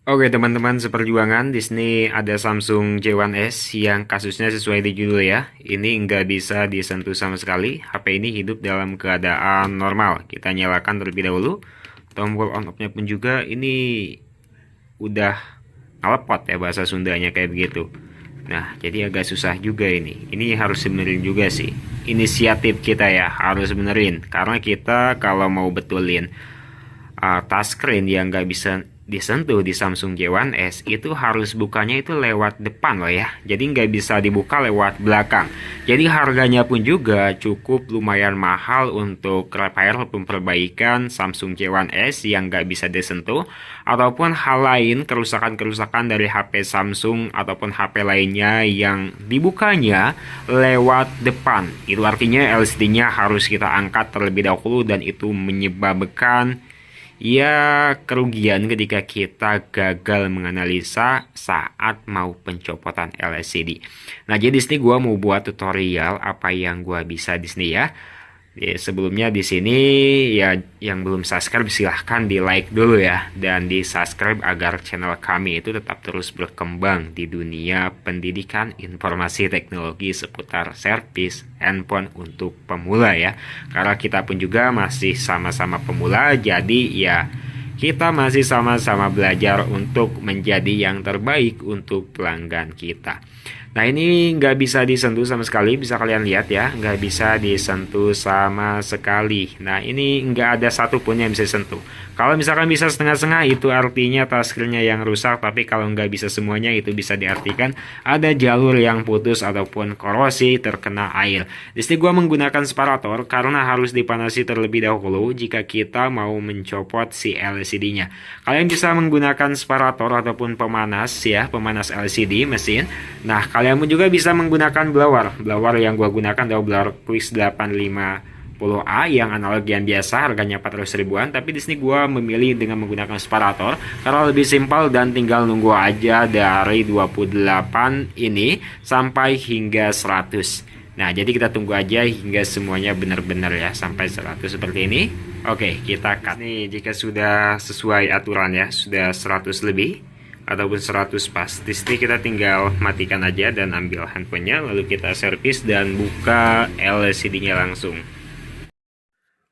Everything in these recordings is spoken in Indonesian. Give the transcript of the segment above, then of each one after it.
Oke teman-teman seperjuangan, di sini ada Samsung J1S yang kasusnya sesuai di judul ya. Ini nggak bisa disentuh sama sekali. HP ini hidup dalam keadaan normal. Kita nyalakan terlebih dahulu. Tombol on off-nya pun juga ini udah ngelepot ya bahasa Sundanya kayak begitu. Nah, jadi agak susah juga ini. Ini harus benerin juga sih. Inisiatif kita ya harus benerin. Karena kita kalau mau betulin touchscreen yang nggak bisa disentuh di Samsung J1S itu harus bukanya itu lewat depan loh ya. Jadi nggak bisa dibuka lewat belakang. Jadi harganya pun juga cukup lumayan mahal untuk repair ataupun perbaikan Samsung J1S yang nggak bisa disentuh. Ataupun hal lain kerusakan-kerusakan dari HP Samsung ataupun HP lainnya yang dibukanya lewat depan. Itu artinya LCD-nya harus kita angkat terlebih dahulu dan itu menyebabkan ya, kerugian ketika kita gagal menganalisa saat mau pencopotan LCD. Nah, jadi di sini gua mau buat tutorial apa yang gua bisa di sini ya. Sebelumnya di sini ya yang belum subscribe silahkan di like dulu ya dan di subscribe agar channel kami itu tetap terus berkembang di dunia pendidikan informasi teknologi seputar servis handphone untuk pemula ya. Karena kita pun juga masih sama-sama pemula jadi ya kita masih sama-sama belajar untuk menjadi yang terbaik untuk pelanggan kita. Nah ini nggak bisa disentuh sama sekali, bisa kalian lihat ya, nggak bisa disentuh sama sekali. Nah ini nggak ada satupun yang bisa disentuh. Kalau misalkan bisa setengah-setengah itu artinya touchscreen-nya yang rusak, tapi kalau nggak bisa semuanya itu bisa diartikan ada jalur yang putus ataupun korosi terkena air. Di sini gua menggunakan separator karena harus dipanasi terlebih dahulu jika kita mau mencopot si LCD-nya. Kalian bisa menggunakan separator ataupun pemanas ya, pemanas LCD mesin. Nah, kalian pun juga bisa menggunakan blower. Blower yang gua gunakan adalah blower Quick 850A yang analog yang biasa, harganya 400 ribuan. Tapi di sini gua memilih dengan menggunakan separator karena lebih simpel dan tinggal nunggu aja dari 28 ini sampai hingga 100. Nah, jadi kita tunggu aja hingga semuanya benar-benar ya sampai 100 seperti ini. Oke, kita cut. Nih, jika sudah sesuai aturan ya, sudah 100 lebih ataupun 100 pas. Di sini kita tinggal matikan aja dan ambil handphonenya, lalu kita servis dan buka LCD-nya langsung.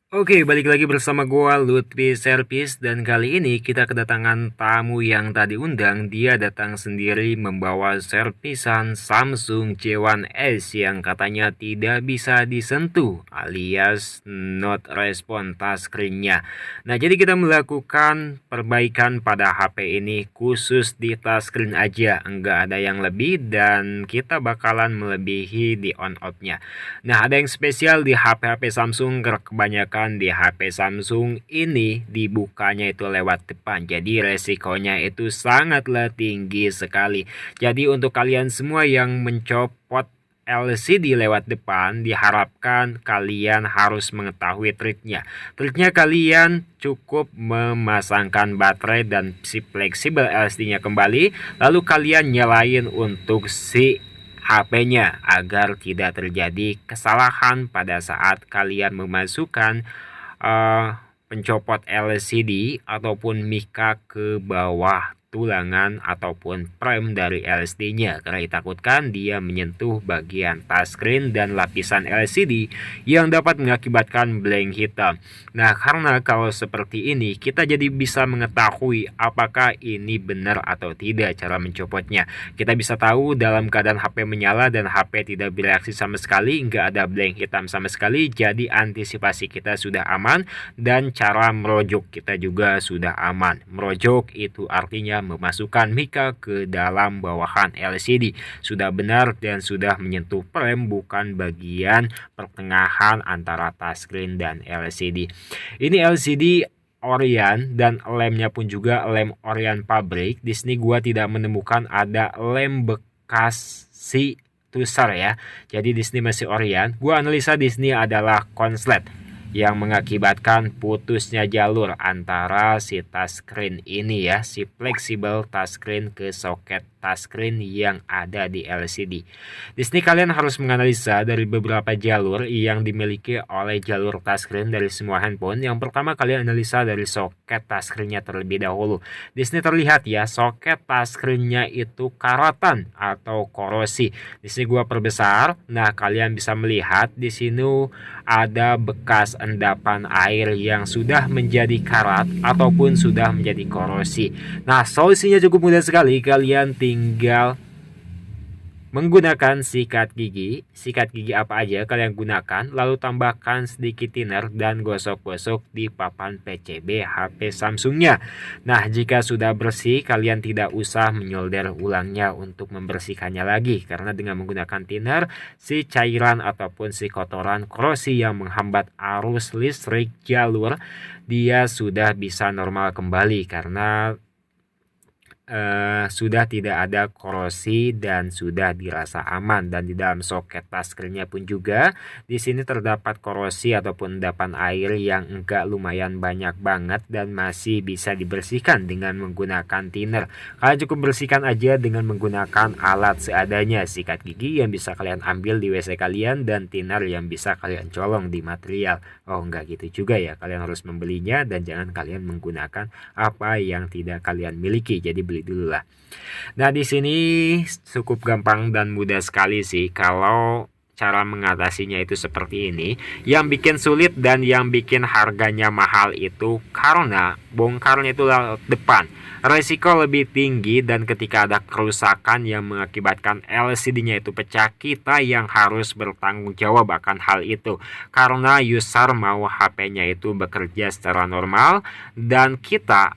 Oke, balik lagi bersama gua Lutfi Servis dan kali ini kita kedatangan tamu yang tadi undang. Dia datang sendiri membawa servisan Samsung J1S yang katanya tidak bisa disentuh alias not respond touchscreen-nya. Nah, jadi kita melakukan perbaikan pada HP ini khusus di touchscreen aja, enggak ada yang lebih dan kita bakalan melebihi di on off-nya. Nah, ada yang spesial di HP-HP Samsung kebanyakan di HP Samsung ini dibukanya itu lewat depan. Jadi resikonya itu sangatlah tinggi sekali. Jadi untuk kalian semua yang mencopot LCD lewat depan, diharapkan kalian harus mengetahui triknya. Triknya kalian cukup memasangkan baterai dan si fleksibel LCD-nya kembali, lalu kalian nyalain untuk si HP-nya agar tidak terjadi kesalahan pada saat kalian memasukkan pencopot LCD ataupun mika ke bawah tulangan ataupun frame dari LCD-nya karena ditakutkan dia menyentuh bagian touchscreen dan lapisan LCD yang dapat mengakibatkan blank hitam. Nah, karena kalau seperti ini kita jadi bisa mengetahui apakah ini benar atau tidak cara mencopotnya. Kita bisa tahu dalam keadaan HP menyala dan HP tidak bereaksi sama sekali, nggak ada blank hitam sama sekali, jadi antisipasi kita sudah aman dan cara merojok kita juga sudah aman. Merojok itu artinya memasukkan mika ke dalam bawahan LCD. Sudah benar dan sudah menyentuh frame, bukan bagian pertengahan antara touchscreen dan LCD. Ini LCD Orient dan lemnya pun juga lem Orient pabrik. Di sini gua tidak menemukan ada lem bekas si Tusar ya. Jadi di sini masih Orient. Gua analisa di sini adalah konslet yang mengakibatkan putusnya jalur antara si touchscreen ini ya, si fleksibel touchscreen ke soket touchscreen yang ada di LCD. Di sini kalian harus menganalisa dari beberapa jalur yang dimiliki oleh jalur touchscreen dari semua handphone. Yang pertama kalian analisa dari soket touchscreen-nya terlebih dahulu. Di sini terlihat ya, soket touchscreen-nya itu karatan atau korosi. Di sini gua perbesar. Nah, kalian bisa melihat di sini ada bekas endapan air yang sudah menjadi karat ataupun sudah menjadi korosi. Nah, solusinya cukup mudah sekali. Kalian tinggal menggunakan sikat gigi apa aja kalian gunakan, lalu tambahkan sedikit thinner dan gosok-gosok di papan PCB HP Samsungnya. Nah, jika sudah bersih, kalian tidak usah menyolder ulangnya untuk membersihkannya lagi, karena dengan menggunakan thinner, si cairan ataupun si kotoran korosi yang menghambat arus listrik jalur, dia sudah bisa normal kembali karena sudah tidak ada korosi dan sudah dirasa aman. Dan di dalam soket touchscreen-nya pun juga di sini terdapat korosi ataupun endapan air yang enggak lumayan banyak banget dan masih bisa dibersihkan dengan menggunakan thinner. Kalian cukup bersihkan aja dengan menggunakan alat seadanya, sikat gigi yang bisa kalian ambil di WC kalian dan thinner yang bisa kalian colong di material. Oh, enggak gitu juga ya, kalian harus membelinya dan jangan kalian menggunakan apa yang tidak kalian miliki. Jadi beli dulu lah. Nah, di sini cukup gampang dan mudah sekali sih kalau cara mengatasinya itu seperti ini. Yang bikin sulit dan yang bikin harganya mahal itu karena bongkarnya itu lewat depan. Resiko lebih tinggi dan ketika ada kerusakan yang mengakibatkan LCD-nya itu pecah, kita yang harus bertanggung jawab akan hal itu. Karena user mau HP-nya itu bekerja secara normal dan kita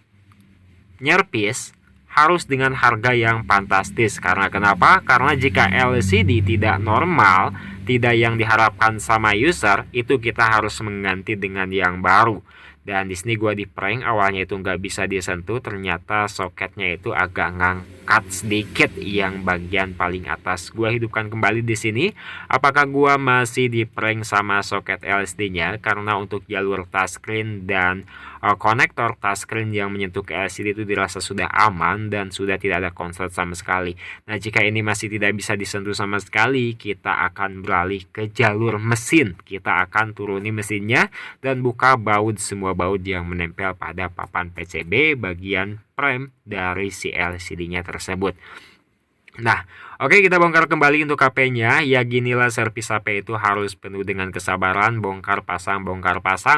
nyerpis harus dengan harga yang fantastis. Karena kenapa? Karena jika LCD tidak normal, tidak yang diharapkan sama user, itu kita harus mengganti dengan yang baru. Dan di sini gua di prank, awalnya itu nggak bisa disentuh, ternyata soketnya itu agak ngangkat sedikit yang bagian paling atas. Gua hidupkan kembali di sini. Apakah gua masih di prank sama soket LCD-nya? Karena untuk jalur touchscreen dan konektor touchscreen yang menyentuh ke LCD itu dirasa sudah aman dan sudah tidak ada konslet sama sekali. Nah, jika ini masih tidak bisa disentuh sama sekali, kita akan beralih ke jalur mesin. Kita akan turuni mesinnya dan buka baut semua baut yang menempel pada papan PCB bagian frame dari si LCD-nya tersebut. Nah, oke, kita bongkar kembali untuk HP-nya. Ya ginilah servis HP itu harus penuh dengan kesabaran. Bongkar pasang,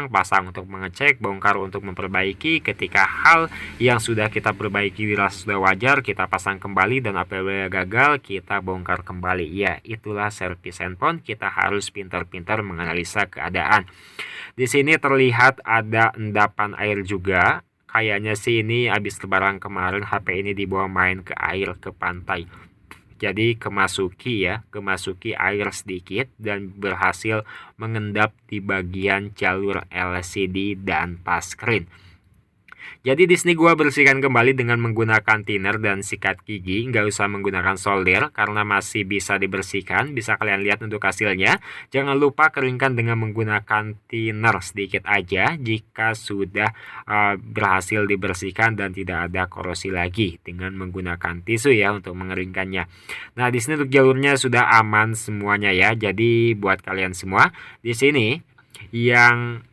pasang untuk mengecek, bongkar untuk memperbaiki. Ketika hal yang sudah kita perbaiki dirasa sudah wajar, kita pasang kembali, dan apabila gagal, kita bongkar kembali. Ya, itulah servis handphone. Kita harus pintar-pintar menganalisa keadaan. Di sini terlihat ada endapan air juga. Kayaknya sih ini habis lebaran kemarin HP ini dibawa main ke air, ke pantai. Jadi kemasuki air sedikit dan berhasil mengendap di bagian jalur LCD dan touchscreen. Jadi di sini gua bersihkan kembali dengan menggunakan thinner dan sikat gigi, nggak usah menggunakan solder karena masih bisa dibersihkan. Bisa kalian lihat untuk hasilnya. Jangan lupa keringkan dengan menggunakan thinner sedikit aja jika sudah berhasil dibersihkan dan tidak ada korosi lagi dengan menggunakan tisu ya untuk mengeringkannya. Nah, di sini untuk jalurnya sudah aman semuanya ya. Jadi buat kalian semua di sini yang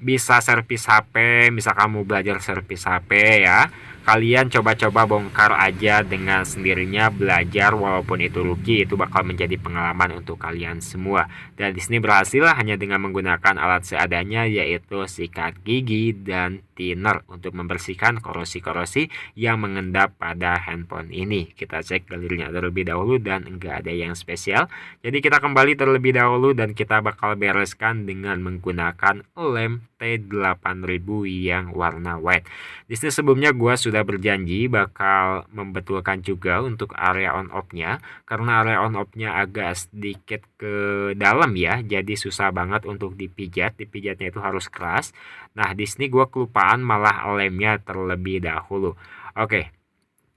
bisa servis HP, misal kamu belajar servis HP ya, kalian coba-coba bongkar aja dengan sendirinya, belajar walaupun itu rugi, itu bakal menjadi pengalaman untuk kalian semua. Dan di sini berhasil hanya dengan menggunakan alat seadanya, yaitu sikat gigi dan thinner untuk membersihkan korosi-korosi yang mengendap pada handphone ini. Kita cek galerinya terlebih dahulu dan enggak ada yang spesial. Jadi kita kembali terlebih dahulu dan kita bakal bereskan dengan menggunakan lem T8000 yang warna white. Di sini sebelumnya gua sudah berjanji bakal membetulkan juga untuk area on off-nya, karena area on off-nya agak sedikit ke dalam ya, jadi susah banget untuk dipijatnya itu harus keras. Nah, di sini gua kelupaan malah lemnya terlebih dahulu. Oke.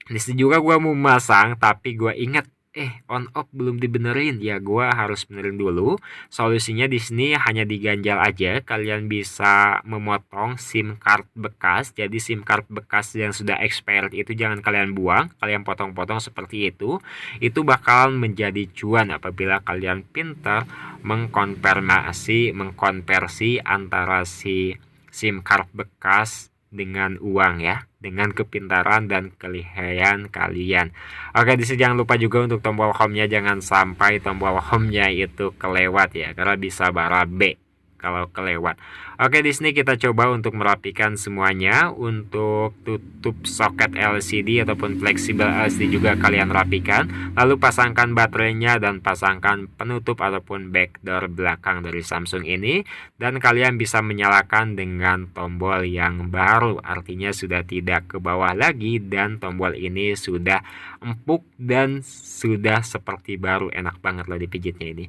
Di sini juga gua mau masang tapi gua ingat On off belum dibenerin. Ya, gua harus benerin dulu. Solusinya di sini hanya diganjal aja. Kalian bisa memotong SIM card bekas. Jadi SIM card bekas yang sudah expired itu jangan kalian buang. Kalian potong-potong seperti itu. Itu bakal menjadi cuan apabila kalian pintar mengkonversi antara si SIM card bekas dengan uang ya, dengan kepintaran dan kelihayan kalian. Oke, di sini jangan lupa juga untuk tombol home-nya, jangan sampai tombol home-nya itu kelewat ya, karena bisa barabe kalau kelewat. Oke, di sini kita coba untuk merapikan semuanya. Untuk tutup soket LCD ataupun fleksibel LCD juga kalian rapikan. Lalu pasangkan baterainya dan pasangkan penutup ataupun backdoor belakang dari Samsung ini. Dan kalian bisa menyalakan dengan tombol yang baru. Artinya sudah tidak ke bawah lagi dan tombol ini sudah empuk dan sudah seperti baru. Enak banget loh dipijitnya ini.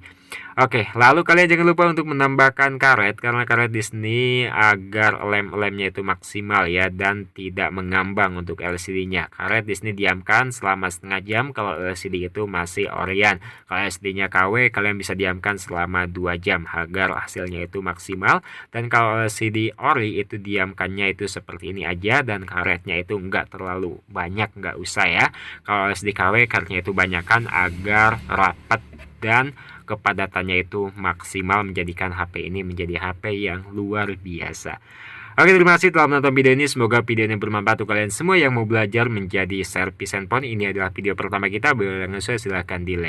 Oke, lalu kalian jangan lupa untuk menambahkan karet, karena karet di sini agar lem-lemnya itu maksimal ya dan tidak mengambang untuk LCD-nya. Karet di sini diamkan selama setengah jam kalau LCD itu masih orian. Kalau LCD-nya KW, kalian bisa diamkan selama 2 jam agar hasilnya itu maksimal. Dan kalau LCD ori itu diamkannya itu seperti ini aja dan karetnya itu enggak terlalu banyak, enggak usah ya. Kalau LCD KW karetnya itu banyakkan agar rapat dan kepadatannya itu maksimal, menjadikan HP ini menjadi HP yang luar biasa. Oke, terima kasih telah menonton video ini. Semoga video ini bermanfaat untuk kalian semua yang mau belajar menjadi servis handphone. Ini adalah video pertama kita. Bila silahkan di like.